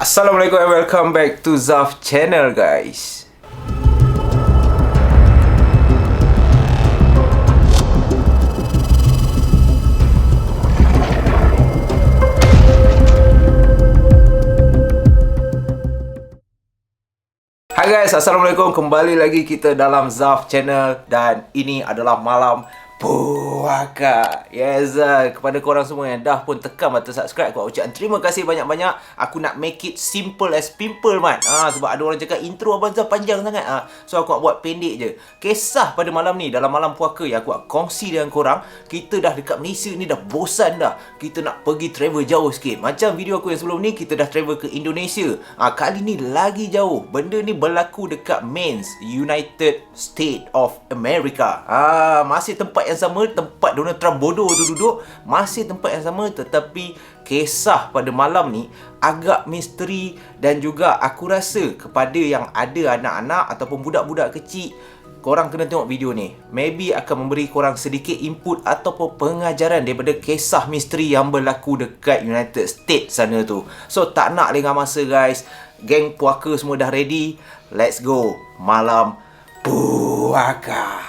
Assalamualaikum and welcome back to Zaf channel, guys. Hai guys, Assalamualaikum. Kembali lagi kita dalam Zaf channel. Dan ini adalah malam puaka. Yes, kepada korang semua yang dah pun tekan button subscribe, aku ucapkan terima kasih banyak-banyak. Aku nak make it simple as pimple, man. Sebab ada orang cakap intro Abang Zaf panjang sangat. So aku nak buat pendek je. Kisah pada malam ni, dalam malam puaka yang aku nak kongsi dengan korang. Kita dah dekat Malaysia ni, dah bosan dah. Kita nak pergi travel jauh sikit. Macam video aku yang sebelum ni, kita dah travel ke Indonesia. Kali ni lagi jauh. Benda ni berlaku dekat Maine, United States of America. Masih tempat yang sama, tempat Donald Trump bodoh tu duduk. Masih tempat yang sama, tetapi kisah pada malam ni agak misteri. Dan juga aku rasa kepada yang ada anak-anak ataupun budak-budak kecil, korang kena tengok video ni. Maybe akan memberi korang sedikit input ataupun pengajaran daripada kisah misteri yang berlaku dekat United States sana tu. So tak nak lengah masa, guys. Geng puaka semua dah ready. Let's go. Malam puaka.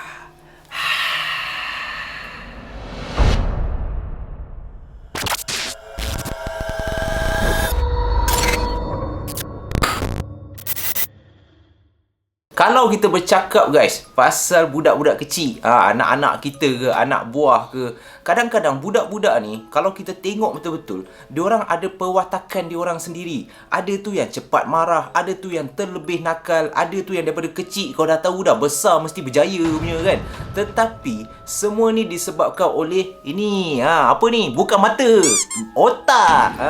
Kalau kita bercakap, guys, pasal budak-budak kecil, anak-anak kita ke, anak buah ke, kadang-kadang budak-budak ni, kalau kita tengok betul-betul, diorang ada perwatakan diorang sendiri. Ada tu yang cepat marah, ada tu yang terlebih nakal, ada tu yang daripada kecil kau dah tahu dah besar mesti berjaya punya, kan. Tetapi semua ni disebabkan oleh ini, apa ni? Bukan mata, otak.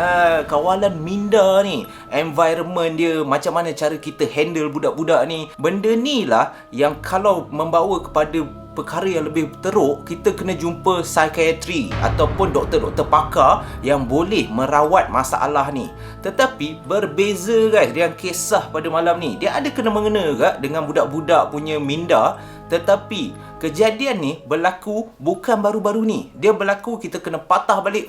Kawalan minda ni, environment dia, macam mana cara kita handle budak-budak ni. Benda ni lah yang kalau membawa kepada perkara yang lebih teruk, kita kena jumpa psikiatri ataupun doktor-doktor pakar yang boleh merawat masalah ni. Tetapi berbeza, guys, dengan kisah pada malam ni. Dia ada kena-mengena juga dengan budak-budak punya minda. Tetapi kejadian ni berlaku bukan baru-baru ni. Dia berlaku, kita kena patah balik,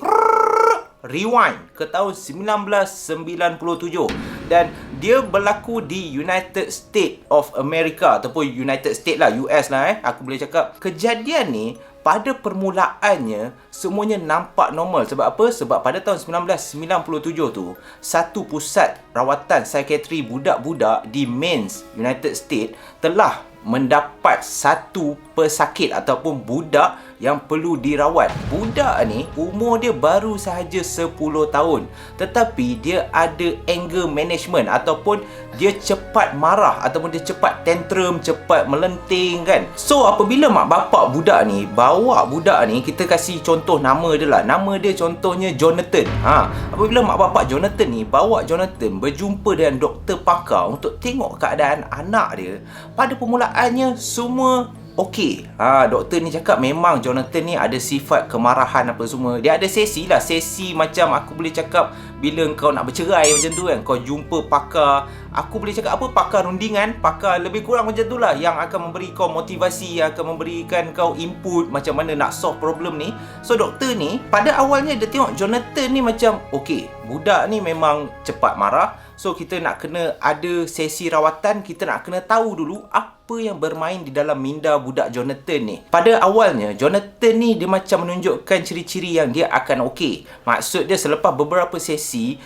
rewind ke tahun 1997. Dan dia berlaku di United States of America ataupun United States lah, US lah, aku boleh cakap. Kejadian ni pada permulaannya semuanya nampak normal. Sebab apa? Sebab pada tahun 1997 tu, satu pusat rawatan psikiatri budak-budak di Maine, United States telah mendapat satu pesakit ataupun budak yang perlu dirawat. Budak ni umur dia baru sahaja 10 tahun, tetapi dia ada anger management ataupun dia cepat marah ataupun dia cepat tantrum, cepat melenting, kan. So apabila mak bapak budak ni bawa budak ni, kita kasih contoh nama dia lah. Nama dia contohnya Jonathan. Apabila mak bapak Jonathan ni bawa Jonathan berjumpa dengan doktor pakar untuk tengok keadaan anak dia, pada permulaannya semua okey. Doktor ni cakap memang Jonathan ni ada sifat kemarahan apa semua. Dia ada sesi lah, sesi macam aku boleh cakap bila kau nak bercerai macam tu, kan. Kau jumpa pakar, aku boleh cakap apa, pakar rundingan, pakar lebih kurang macam tu lah, yang akan memberi kau motivasi, yang akan memberikan kau input macam mana nak solve problem ni. So doktor ni pada awalnya dia tengok Jonathan ni macam okey, budak ni memang cepat marah. So kita nak kena ada sesi rawatan, kita nak kena tahu dulu apa yang bermain di dalam minda budak Jonathan ni. Pada awalnya Jonathan ni dia macam menunjukkan ciri-ciri yang dia akan okey. Maksud dia selepas beberapa sesi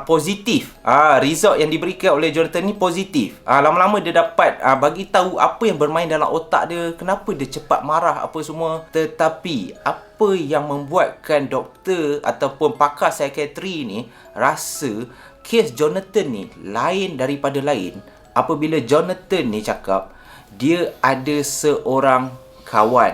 positif, result yang diberikan oleh Jonathan ni positif. Lama-lama dia dapat bagi tahu apa yang bermain dalam otak dia, kenapa dia cepat marah apa semua. Tetapi apa yang membuatkan doktor ataupun pakar psikiatri ni rasa kes Jonathan ni lain daripada lain, apabila Jonathan ni cakap dia ada seorang kawan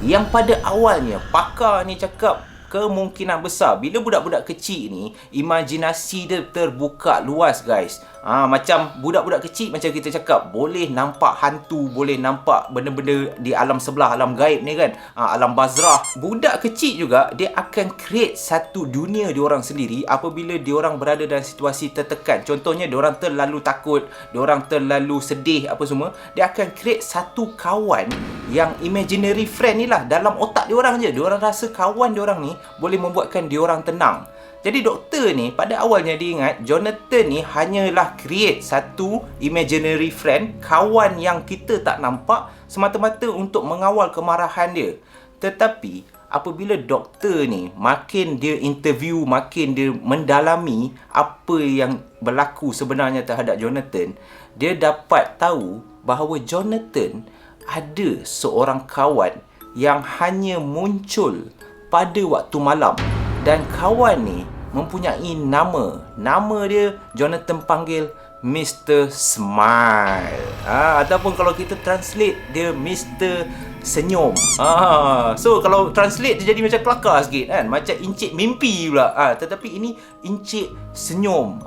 yang pada awalnya pakar ni cakap kemungkinan besar bila budak-budak kecil ni imajinasi dia terbuka luas, guys. Macam budak-budak kecil, macam kita cakap, boleh nampak hantu, boleh nampak benda-benda di alam sebelah, alam gaib ni, kan. Alam bazrah. Budak kecil juga dia akan create satu dunia diorang sendiri apabila diorang berada dalam situasi tertekan. Contohnya diorang terlalu takut, diorang terlalu sedih apa semua, dia akan create satu kawan yang imaginary friend ni lah dalam otak diorang je. Diorang rasa kawan diorang ni boleh membuatkan diorang tenang. Jadi doktor ni pada awalnya dia ingat Jonathan ni hanyalah create satu imaginary friend, kawan yang kita tak nampak, semata-mata untuk mengawal kemarahan dia. Tetapi apabila doktor ni makin dia interview, makin dia mendalami apa yang berlaku sebenarnya terhadap Jonathan, dia dapat tahu bahawa Jonathan ada seorang kawan yang hanya muncul pada waktu malam. Dan kawan ni mempunyai nama. Nama dia Jonathan panggil Mr. Smile. Ataupun kalau kita translate, dia Mr. Senyum. So kalau translate dia jadi macam kelakar sikit kan, macam Encik Mimpi pula. Tetapi ini Encik Senyum.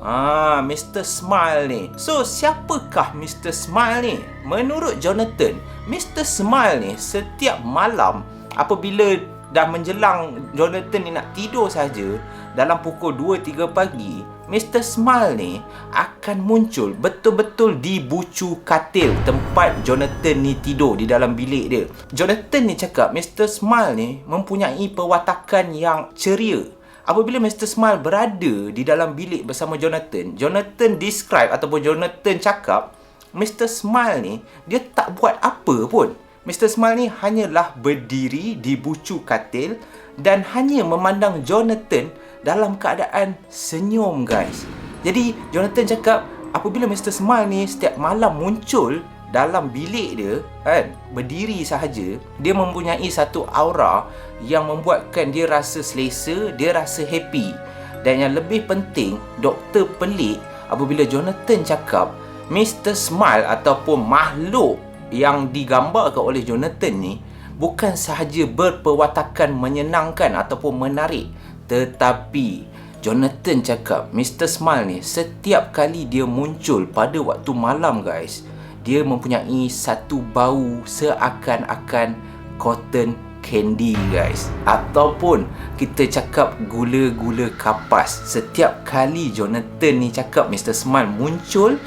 Mr. Smile ni. So siapakah Mr. Smile ni? Menurut Jonathan, Mr. Smile ni setiap malam apabila dah menjelang Jonathan ni nak tidur saja, dalam pukul 2-3 pagi, Mr. Smile ni akan muncul betul-betul di bucu katil tempat Jonathan ni tidur di dalam bilik dia. Jonathan ni cakap Mr. Smile ni mempunyai perwatakan yang ceria. Apabila Mr. Smile berada di dalam bilik bersama Jonathan, Jonathan describe ataupun Jonathan cakap Mr. Smile ni dia tak buat apa pun. Mr. Smile ni hanyalah berdiri di bucu katil dan hanya memandang Jonathan dalam keadaan senyum, guys. Jadi Jonathan cakap apabila Mr. Smile ni setiap malam muncul dalam bilik dia kan, berdiri sahaja, dia mempunyai satu aura yang membuatkan dia rasa selesa, dia rasa happy. Dan yang lebih penting, doktor pelik apabila Jonathan cakap Mr. Smile ataupun makhluk yang digambarkan oleh Jonathan ni bukan sahaja berperwatakan menyenangkan ataupun menarik, tetapi Jonathan cakap Mr. Smile ni setiap kali dia muncul pada waktu malam, guys, dia mempunyai satu bau seakan-akan cotton candy, guys, ataupun kita cakap gula-gula kapas. Setiap kali Jonathan ni cakap Mr. Smile muncul,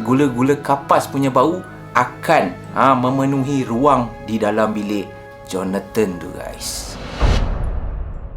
gula-gula kapas punya bau akan memenuhi ruang di dalam bilik Jonathan tu, guys.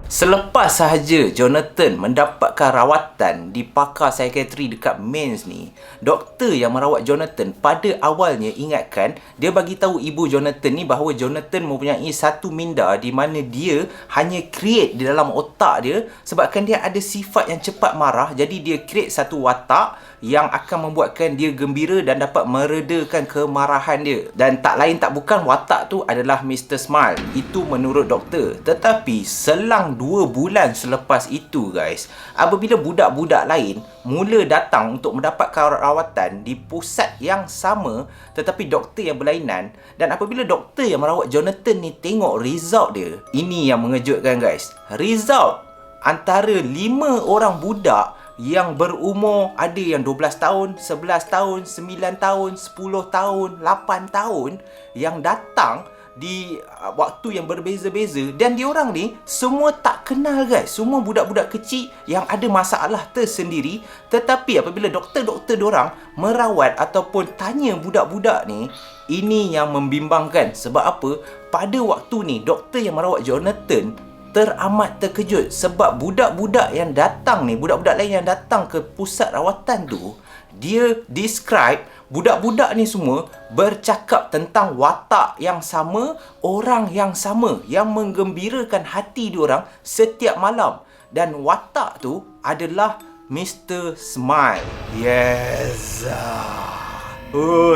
Selepas sahaja Jonathan mendapatkan rawatan di pakar psikiatri dekat Mains ni, doktor yang merawat Jonathan pada awalnya ingatkan, dia bagi tahu ibu Jonathan ni bahawa Jonathan mempunyai satu minda di mana dia hanya create di dalam otak dia, sebabkan dia ada sifat yang cepat marah. Jadi dia create satu watak yang akan membuatkan dia gembira dan dapat meredakan kemarahan dia. Dan tak lain tak bukan watak tu adalah Mr. Smile. Itu menurut doktor. Tetapi selang 2 bulan selepas itu, guys, apabila budak-budak lain mula datang untuk mendapatkan rawatan di pusat yang sama tetapi doktor yang berlainan, dan apabila doktor yang merawat Jonathan ni tengok result dia, ini yang mengejutkan, guys. Result antara 5 orang budak yang berumur, ada yang 12 tahun, 11 tahun, 9 tahun, 10 tahun, 8 tahun, yang datang di waktu yang berbeza-beza, dan diorang ni semua tak kenal, guys. Semua budak-budak kecil yang ada masalah tersendiri. Tetapi apabila doktor-doktor diorang merawat ataupun tanya budak-budak ni, ini yang membimbangkan. Sebab apa? Pada waktu ni doktor yang merawat Jonathan teramat terkejut sebab budak-budak yang datang ni, budak-budak lain yang datang ke pusat rawatan tu, dia describe budak-budak ni semua bercakap tentang watak yang sama, orang yang sama yang menggembirakan hati diorang setiap malam, dan watak tu adalah Mr. Smile. Yes.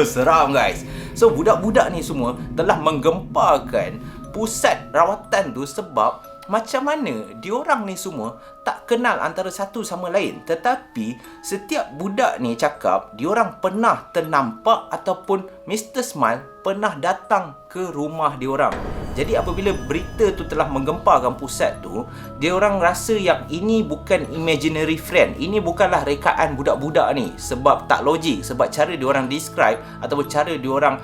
Seram, guys. So budak-budak ni semua telah menggemparkan pusat rawatan tu sebab macam mana diorang ni semua tak kenal antara satu sama lain, tetapi setiap budak ni cakap diorang pernah ternampak ataupun Mr. Smile pernah datang ke rumah diorang. Jadi apabila berita tu telah menggemparkan pusat tu, diorang rasa yang ini bukan imaginary friend, ini bukanlah rekaan budak-budak ni, sebab tak logik, sebab cara diorang describe ataupun cara diorang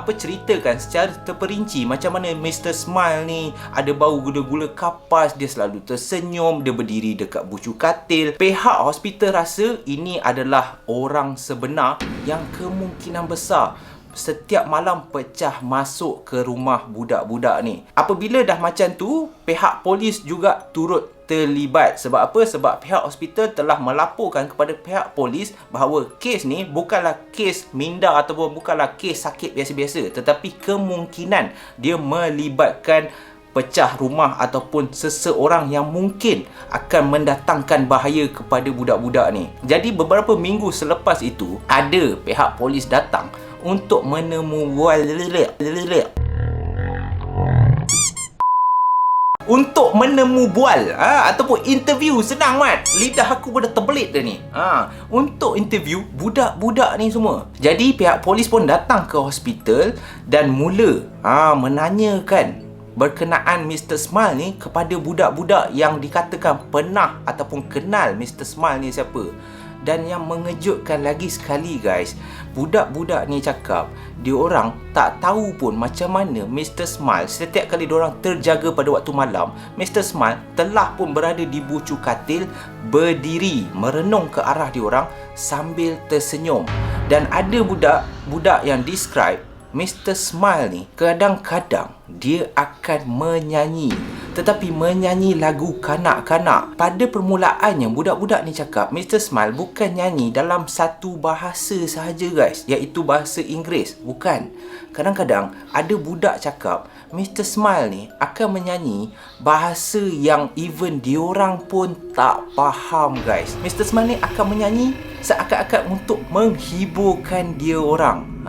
ceritakan secara terperinci macam mana Mr. Smile ni ada bau gula-gula kapas, dia selalu tersenyum, dia berdiri dekat bucu katil. Pihak hospital rasa ini adalah orang sebenar yang kemungkinan besar setiap malam pecah masuk ke rumah budak-budak ni. Apabila dah macam tu, pihak polis juga turut terlibat. Sebab apa? Sebab pihak hospital telah melaporkan kepada pihak polis bahawa kes ni bukanlah kes minda ataupun bukanlah kes sakit biasa-biasa, tetapi kemungkinan dia melibatkan pecah rumah ataupun seseorang yang mungkin akan mendatangkan bahaya kepada budak-budak ni. Jadi beberapa minggu selepas itu, ada pihak polis datang untuk menemu bual ataupun interview. Senang mat, lidah aku dah terbelit dah ni. Untuk interview budak-budak ni semua. Jadi pihak polis pun datang ke hospital dan mula menanyakan berkenaan Mr. Smile ni kepada budak-budak yang dikatakan pernah ataupun kenal Mr. Smile ni siapa. Dan yang mengejutkan lagi sekali guys, budak-budak ni cakap diorang tak tahu pun macam mana Mr. Smile setiap kali diorang terjaga pada waktu malam, Mr. Smile telah pun berada di bucu katil, berdiri merenung ke arah diorang sambil tersenyum. Dan ada budak-budak yang describe Mr. Smile ni kadang-kadang dia akan menyanyi, tetapi menyanyi lagu kanak-kanak. Pada permulaannya budak-budak ni cakap Mr. Smile bukan nyanyi dalam satu bahasa sahaja guys, iaitu bahasa Inggeris. Bukan. Kadang-kadang ada budak cakap Mr. Smile ni akan menyanyi bahasa yang even diorang pun tak faham guys. Mr. Smile ni akan menyanyi seakan-akan untuk menghiburkan dia orang.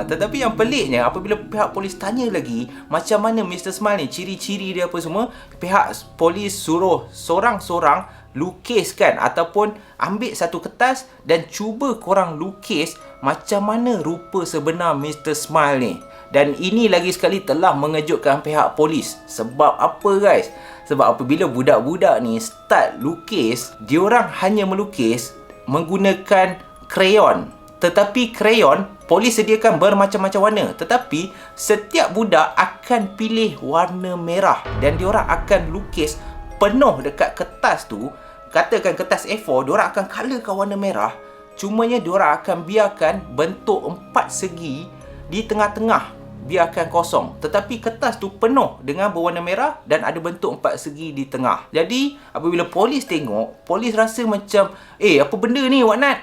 Tetapi yang peliknya, apabila pihak polis tanya lagi macam mana Mr. Smile ni, ciri-ciri dia apa semua, pihak polis suruh sorang-sorang lukiskan ataupun ambil satu kertas dan cuba korang lukis macam mana rupa sebenar Mr. Smile ni. Dan ini lagi sekali telah mengejutkan pihak polis. Sebab apa guys? Sebab apabila budak-budak ni start lukis, diorang hanya melukis menggunakan krayon. Tetapi krayon polis sediakan bermacam-macam warna, tetapi setiap budak akan pilih warna merah dan diorang akan lukis penuh dekat kertas tu. Katakan kertas A4, diorang akan colourkan warna merah. Cumanya diorang akan biarkan bentuk empat segi di tengah-tengah, biarkan kosong. Tetapi kertas tu penuh dengan berwarna merah dan ada bentuk empat segi di tengah. Jadi apabila polis tengok, polis rasa macam apa benda ni Wak Nat?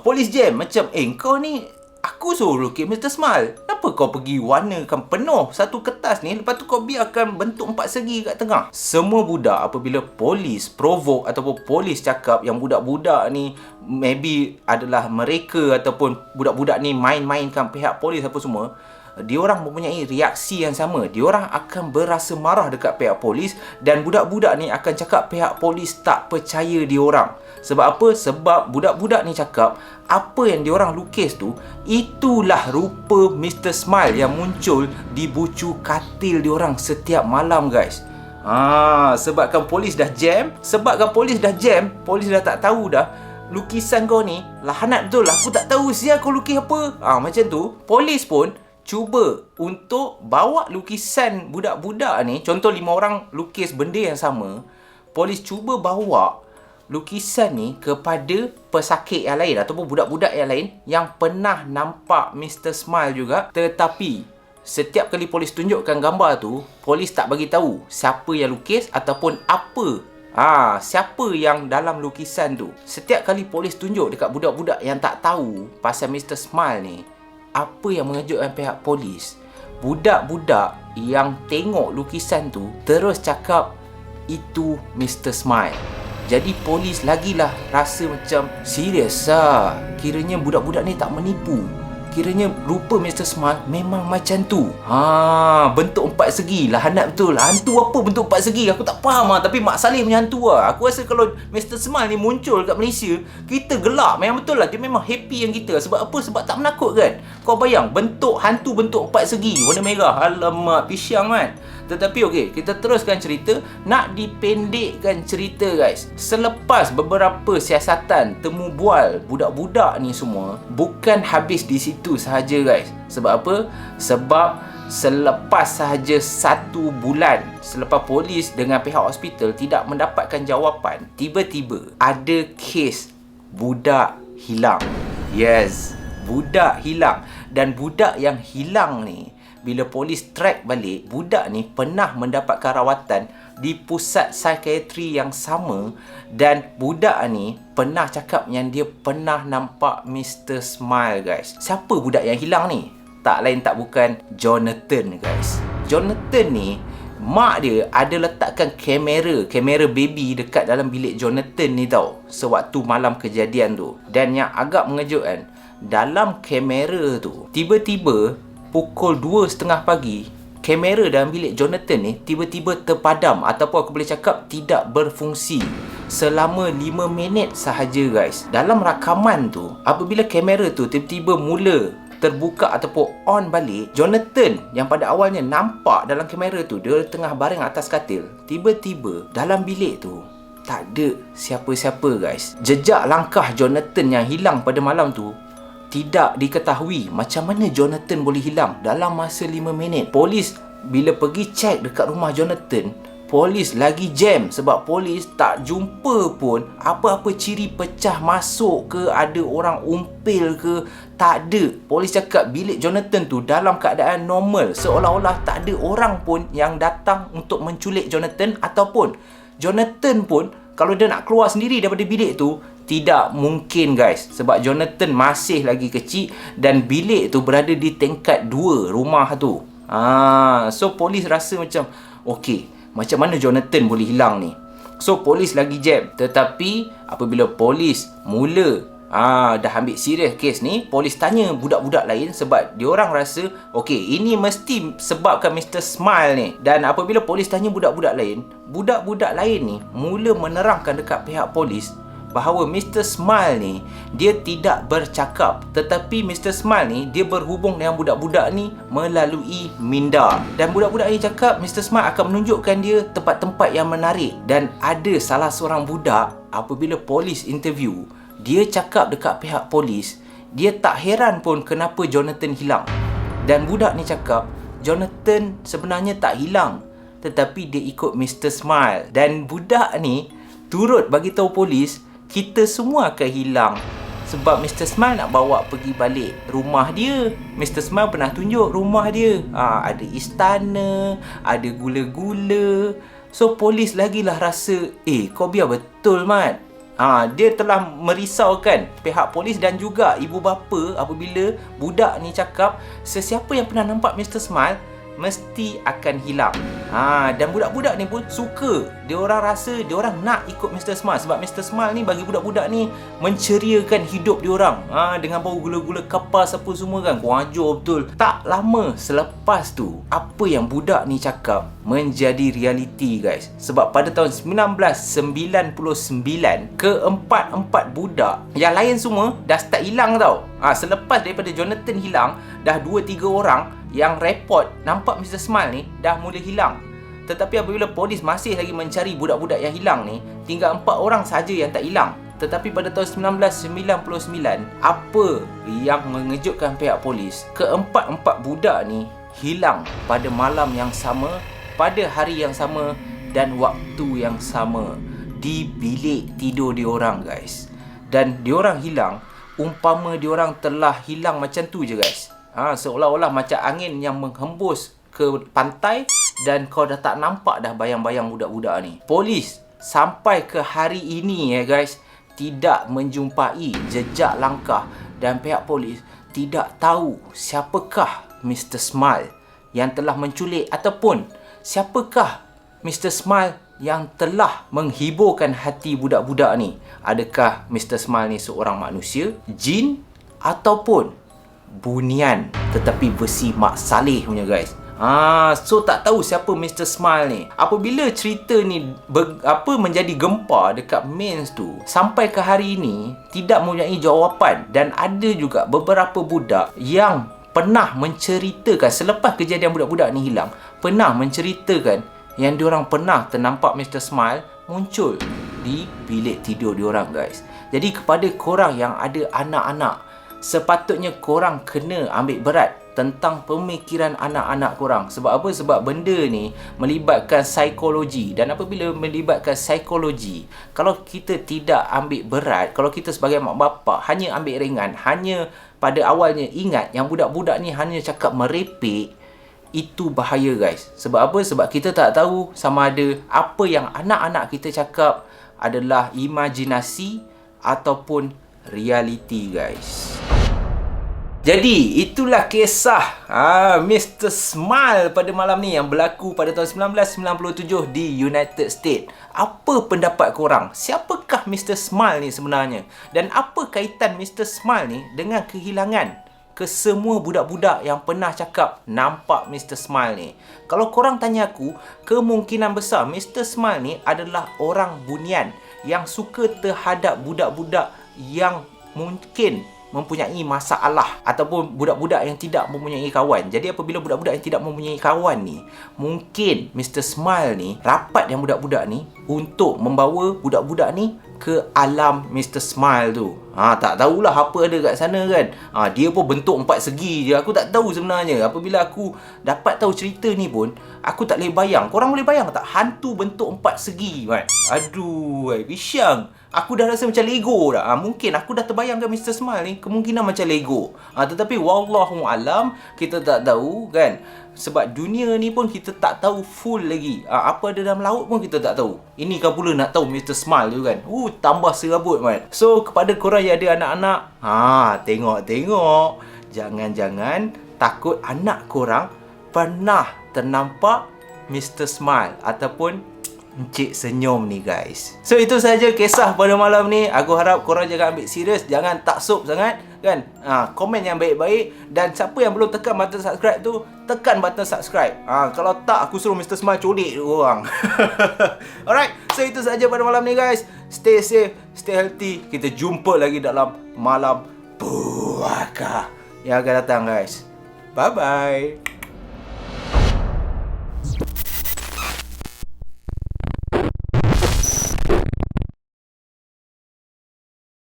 Polis jam macam kau ni, aku suruh lukis Mr. Smile, kenapa kau pergi warnakan penuh satu kertas ni, lepas tu kau biarkan bentuk empat segi kat tengah? Semua budak apabila polis provoke ataupun polis cakap yang budak-budak ni maybe adalah mereka ataupun budak-budak ni main-mainkan pihak polis apa semua, diorang mempunyai reaksi yang sama. Diorang akan berasa marah dekat pihak polis dan budak-budak ni akan cakap pihak polis tak percaya diorang. Sebab apa? Sebab budak-budak ni cakap apa yang diorang lukis tu, itulah rupa Mr. Smile yang muncul di bucu katil diorang setiap malam guys. Sebabkan polis dah jam, polis dah tak tahu dah lukisan kau ni lahanat betul, aku tak tahu siapa kau lukis apa. Macam tu, polis pun cuba untuk bawa lukisan budak-budak ni. Contoh 5 orang lukis benda yang sama, polis cuba bawa lukisan ni kepada pesakit yang lain ataupun budak-budak yang lain yang pernah nampak Mr. Smile juga. Tetapi setiap kali polis tunjukkan gambar tu, polis tak bagi tahu siapa yang lukis ataupun apa siapa yang dalam lukisan tu. Setiap kali polis tunjuk dekat budak-budak yang tak tahu pasal Mr. Smile ni, apa yang mengejutkan pihak polis, budak-budak yang tengok lukisan tu terus cakap itu Mr. Smile. Jadi polis lagilah rasa macam serius kiranya budak-budak ni tak menipu. Kiranya rupa Mr. Smile memang macam tu. Bentuk empat segi lah, hanat betul. Hantu apa bentuk empat segi? Aku tak faham tapi Mak Saleh punya hantu Aku rasa kalau Mr. Smile ni muncul kat Malaysia, kita gelak. Memang betul lah, dia memang happy yang kita. Sebab apa? Sebab tak menakutkan. Kau bayang bentuk hantu bentuk empat segi warna merah. Alamak, pisyang kan. Tetapi okey, kita teruskan cerita. Nak dipendekkan cerita guys, selepas beberapa siasatan temu bual budak-budak ni semua, bukan habis di situ sahaja guys. Sebab apa? Sebab selepas sahaja 1 bulan selepas polis dengan pihak hospital tidak mendapatkan jawapan, tiba-tiba ada kes budak hilang. Yes, budak hilang. Dan budak yang hilang ni, bila polis track balik, budak ni pernah mendapatkan rawatan di pusat psikiatri yang sama, dan budak ni pernah cakap yang dia pernah nampak Mr. Smile, guys. Siapa budak yang hilang ni? Tak lain tak bukan Jonathan, guys. Jonathan ni, mak dia ada letakkan kamera baby dekat dalam bilik Jonathan ni tau, sewaktu malam kejadian tu. Dan yang agak mengejutkan, dalam kamera tu tiba-tiba pukul 2:30 pagi, kamera dalam bilik Jonathan ni tiba-tiba terpadam, ataupun aku boleh cakap tidak berfungsi selama 5 minit sahaja, guys. Dalam rakaman tu, apabila kamera tu tiba-tiba mula terbuka ataupun on balik, Jonathan yang pada awalnya nampak dalam kamera tu dia tengah baring atas katil, tiba-tiba dalam bilik tu tak ada siapa-siapa, guys. Jejak langkah Jonathan yang hilang pada malam tu tidak diketahui. Macam mana Jonathan boleh hilang dalam masa 5 minit? Polis bila pergi cek dekat rumah Jonathan, polis lagi jam sebab polis tak jumpa pun apa-apa ciri pecah masuk ke, ada orang umpil ke, tak ada. Polis cakap bilik Jonathan tu dalam keadaan normal, seolah-olah tak ada orang pun yang datang untuk menculik Jonathan, ataupun Jonathan pun kalau dia nak keluar sendiri daripada bilik tu, tidak mungkin, guys, sebab Jonathan masih lagi kecil dan bilik tu berada di tingkat 2 rumah tu. So polis rasa macam, okey, macam mana Jonathan boleh hilang ni? So polis lagi jam. Tetapi apabila polis mula dah ambil serius kes ni, polis tanya budak-budak lain sebab diorang rasa okey, ini mesti sebabkan Mr. Smile ni. Dan apabila polis tanya budak-budak lain ni mula menerangkan dekat pihak polis bahawa Mr. Smile ni dia tidak bercakap, tetapi Mr. Smile ni dia berhubung dengan budak-budak ni melalui minda. Dan budak-budak ni cakap Mr. Smile akan menunjukkan dia tempat-tempat yang menarik. Dan ada salah seorang budak, apabila polis interview, dia cakap dekat pihak polis dia tak heran pun kenapa Jonathan hilang. Dan budak ni cakap Jonathan sebenarnya tak hilang, tetapi dia ikut Mr. Smile. Dan budak ni turut bagi tahu polis kita semua akan hilang sebab Mr. Smile nak bawa pergi balik rumah dia. Mr. Smile pernah tunjuk rumah dia, ada istana, ada gula-gula. So polis lagilah rasa, kau biar betul, Mat. Dia telah merisaukan pihak polis dan juga ibu bapa apabila budak ni cakap sesiapa yang pernah nampak Mr. Smile mesti akan hilang. Dan budak-budak ni pun suka. Dia orang rasa dia orang nak ikut Mr. Smile sebab Mr. Smile ni bagi budak-budak ni menceriakan hidup dia orang. Dengan bau gula-gula kapas apa semua kan. Kurang ajar betul. Tak lama selepas tu, apa yang budak ni cakap menjadi realiti, guys. Sebab pada tahun 1999, keempat-empat budak yang lain semua dah start hilang tau. Selepas daripada Jonathan hilang, dah 2-3 orang yang report nampak Mr. Smile ni dah mula hilang. Tetapi apabila polis masih lagi mencari budak-budak yang hilang ni, tinggal 4 orang saja yang tak hilang. Tetapi pada tahun 1999, apa yang mengejutkan pihak polis, keempat-empat budak ni hilang pada malam yang sama, pada hari yang sama dan waktu yang sama, di bilik tidur diorang, guys. Dan diorang hilang umpama diorang telah hilang macam tu je, guys. Seolah-olah macam angin yang menghembus ke pantai dan kau dah tak nampak dah bayang-bayang budak-budak ni. Polis sampai ke hari ini, guys, tidak menjumpai jejak langkah dan pihak polis tidak tahu siapakah Mr. Smile yang telah menculik, ataupun siapakah Mr. Smile yang telah menghiburkan hati budak-budak ni. Adakah Mr. Smile ni seorang manusia, jin, ataupun bunian tetapi versi Mak Saleh punya, guys. So tak tahu siapa Mr. Smile ni. Apabila cerita ni menjadi gempar dekat mains tu, sampai ke hari ini tidak mempunyai jawapan. Dan ada juga beberapa budak yang pernah menceritakan selepas kejadian budak-budak ni hilang, pernah menceritakan yang diorang pernah ternampak Mr. Smile muncul di bilik tidur diorang, guys. Jadi kepada korang yang ada anak-anak, sepatutnya korang kena ambil berat tentang pemikiran anak-anak korang. Sebab apa? Sebab benda ni melibatkan psikologi. Dan apabila melibatkan psikologi, kalau kita tidak ambil berat, kalau kita sebagai mak bapak hanya ambil ringan, hanya pada awalnya ingat yang budak-budak ni hanya cakap merepek, Itu bahaya guys. Sebab apa? Sebab kita tak tahu sama ada apa yang anak-anak kita cakap adalah imajinasi ataupun realiti guys. Jadi, itulah kisah Mr. Smile pada malam ni yang berlaku pada tahun 1997 di United States. Apa pendapat korang? Siapakah Mr. Smile ni sebenarnya? Dan apa kaitan Mr. Smile ni dengan kehilangan kesemua budak-budak yang pernah cakap nampak Mr. Smile ni? Kalau korang tanya aku, kemungkinan besar Mr. Smile ni adalah orang bunian yang suka terhadap budak-budak yang mungkin mempunyai masalah ataupun budak-budak yang tidak mempunyai kawan. Jadi apabila budak-budak yang tidak mempunyai kawan ni, mungkin Mr. Smile ni rapat dengan budak-budak ni untuk membawa budak-budak ni ke alam Mr. Smile tu. Tak tahulah apa ada kat sana kan. Dia pun bentuk 4 segi je. Aku tak tahu sebenarnya. Apabila aku dapat tahu cerita ni pun, aku tak boleh bayang. Korang boleh bayang tak hantu bentuk 4 segi kan? Aduh, bisyang. Aku dah rasa macam Lego dah. Mungkin aku dah terbayangkan Mr. Smile ni kemungkinan macam Lego. Tetapi wallahu alam, kita tak tahu kan. Sebab dunia ni pun kita tak tahu full lagi. Apa ada dalam laut pun kita tak tahu. Ini kan pula nak tahu Mr. Smile tu kan. Tambah serabut man. So kepada korang yang ada anak-anak, tengok-tengok. Jangan-jangan takut anak korang pernah ternampak Mr. Smile ataupun Encik Senyum ni guys. So itu saja kisah pada malam ni. Aku harap korang jangan ambil serius, jangan taksub sangat kan. Komen yang baik-baik. Dan siapa yang belum tekan button subscribe tu, tekan button subscribe. Kalau tak, aku suruh Mr. Smile codik korang. Alright, so itu saja pada malam ni guys. Stay safe, stay healthy. Kita jumpa lagi dalam malam puaka yang akan datang guys. Bye bye.